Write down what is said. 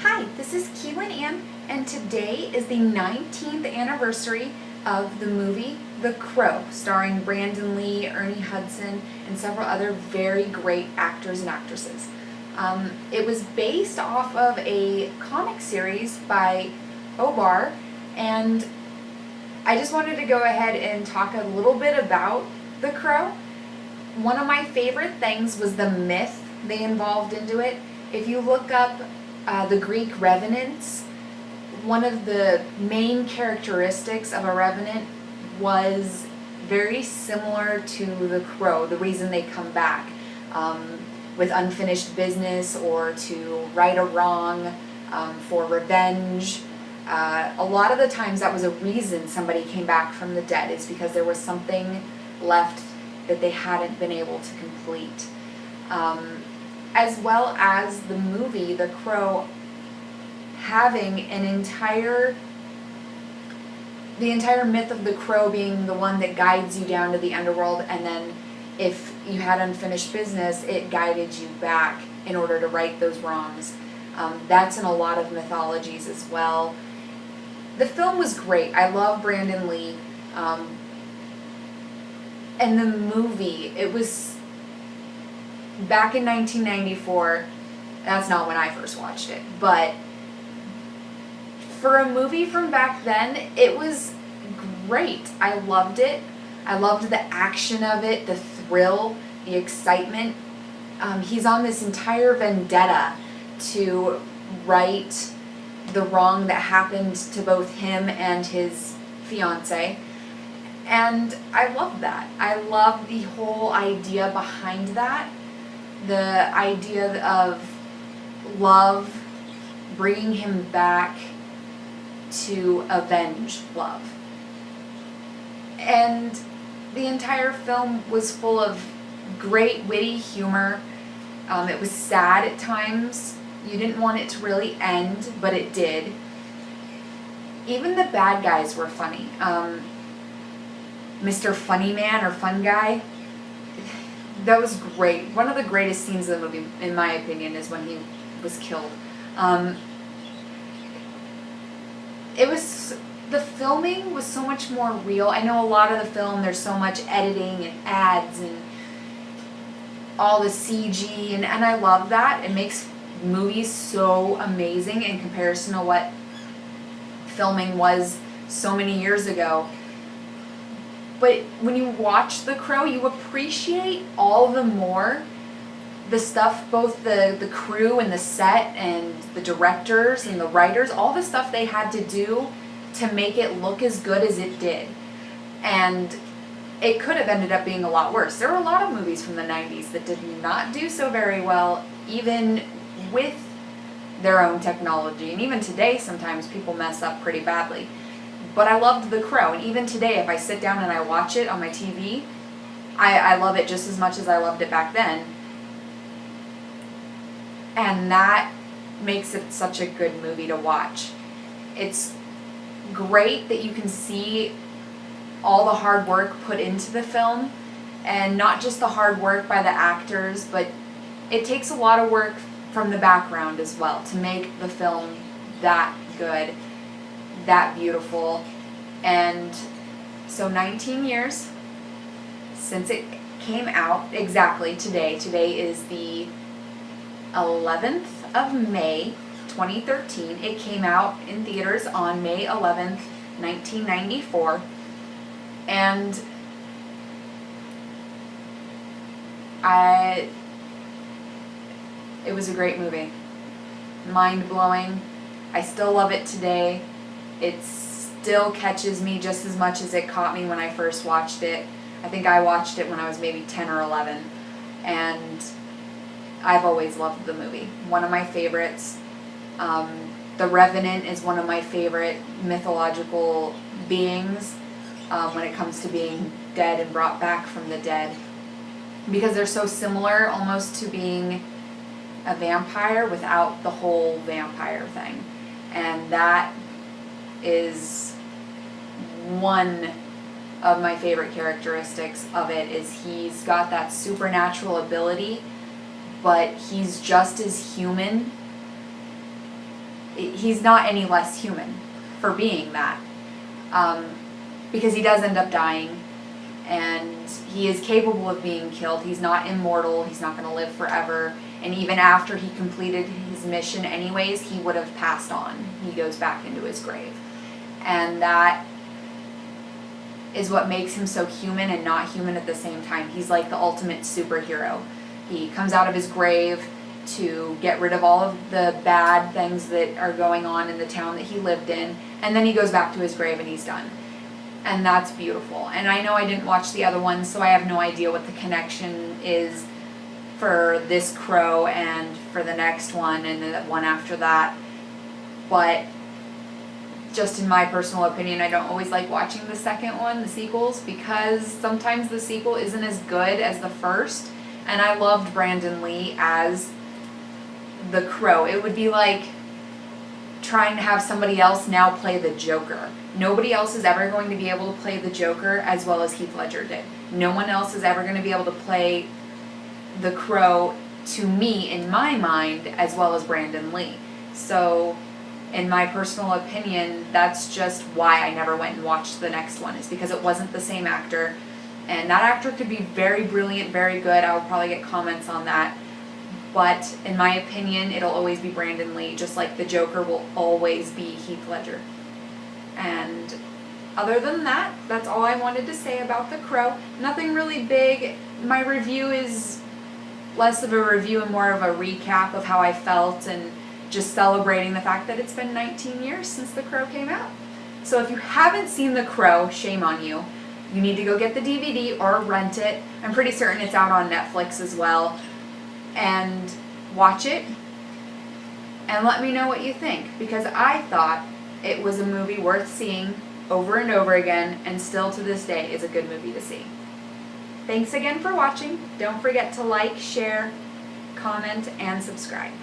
Hi, this is Keelan Ann, and today is the 19th anniversary of the movie The Crow, starring Brandon Lee, Ernie Hudson, and several other very great actors and actresses. It was based off of a comic series by Obar, and I just wanted to go ahead and talk a little bit about The Crow. One of my favorite things was the myth they involved into it. If you look up the Greek revenants, one of the main characteristics of a revenant was very similar to the crow, the reason they come back, with unfinished business or to right a wrong, for revenge. A lot of the times that was a reason somebody came back from the dead, is because there was something left that they hadn't been able to complete. As well as the movie The Crow having the entire myth of the crow being the one that guides you down to the underworld, and then if you had unfinished business, it guided you back in order to right those wrongs. That's in a lot of mythologies as well. The film was great. I love Brandon Lee. And the movie, it was back in 1994. That's not when I first watched it, but for a movie from back then, it was great. I loved it. I loved the action of it, the thrill, the excitement. He's on this entire vendetta to right the wrong that happened to both him and his fiancée. And I love that. I love the whole idea behind that. The idea of love bringing him back to avenge love. And the entire film was full of great witty humor. It was sad at times. You didn't want it to really end, but it did. Even the bad guys were funny. Mr. Funny Man or Fun Guy, that was great. One of the greatest scenes of the movie, in my opinion, is when he was killed. The filming was so much more real. I know a lot of the film, there's so much editing and ads and all the CG, and I love that. It makes movies so amazing in comparison to what filming was so many years ago. But when you watch The Crow, you appreciate all the more the stuff, both the crew and the set and the directors and the writers, all the stuff they had to do to make it look as good as it did. And it could have ended up being a lot worse. There were a lot of movies from the 90s that did not do so very well, even with their own technology. And even today, sometimes people mess up pretty badly. But I loved The Crow, and even today, if I sit down and I watch it on my TV, I love it just as much as I loved it back then. And that makes it such a good movie to watch. It's great that you can see all the hard work put into the film, and not just the hard work by the actors, but it takes a lot of work from the background as well to make the film that good, that beautiful. And so 19 years since it came out, exactly today. Today is the 11th of May, 2013. It came out in theaters on May 11th, 1994. And it was a great movie. Mind-blowing. I still love it today. It still catches me just as much as it caught me when I first watched it. I think I watched it when I was maybe 10 or 11. And I've always loved the movie. One of my favorites. The Revenant is one of my favorite mythological beings when it comes to being dead and brought back from the dead. Because they're so similar almost to being a vampire without the whole vampire thing. And that is one of my favorite characteristics of it, is he's got that supernatural ability, but he's just as human he's not any less human for being that. Because he does end up dying, and he is capable of being killed. He's not immortal. He's not going to live forever. And even after he completed his mission anyways, he would have passed on. He goes back into his grave. And that is what makes him so human and not human at the same time. He's like the ultimate superhero. He comes out of his grave to get rid of all of the bad things that are going on in the town that he lived in, and then he goes back to his grave and he's done. And that's beautiful. And I know I didn't watch the other ones, so I have no idea what the connection is for this Crow and for the next one and the one after that. But just in my personal opinion, I don't always like watching the second one, the sequels, because sometimes the sequel isn't as good as the first. And I loved Brandon Lee as the Crow. It would be like trying to have somebody else now play the Joker. Nobody else is ever going to be able to play the Joker as well as Heath Ledger did. No one else is ever going to be able to play the Crow, to me, in my mind, as well as Brandon Lee. So, in my personal opinion, that's just why I never went and watched the next one, is because it wasn't the same actor. And that actor could be very brilliant, very good. I will probably get comments on that. But in my opinion, it'll always be Brandon Lee, just like the Joker will always be Heath Ledger. And other than that, that's all I wanted to say about The Crow. Nothing really big. My review is less of a review and more of a recap of how I felt, and just celebrating the fact that it's been 19 years since The Crow came out. So if you haven't seen The Crow, shame on you. You need to go get the DVD or rent it. I'm pretty certain it's out on Netflix as well. And watch it and let me know what you think, because I thought it was a movie worth seeing over and over again, and still to this day is a good movie to see. Thanks again for watching. Don't forget to like, share, comment, and subscribe.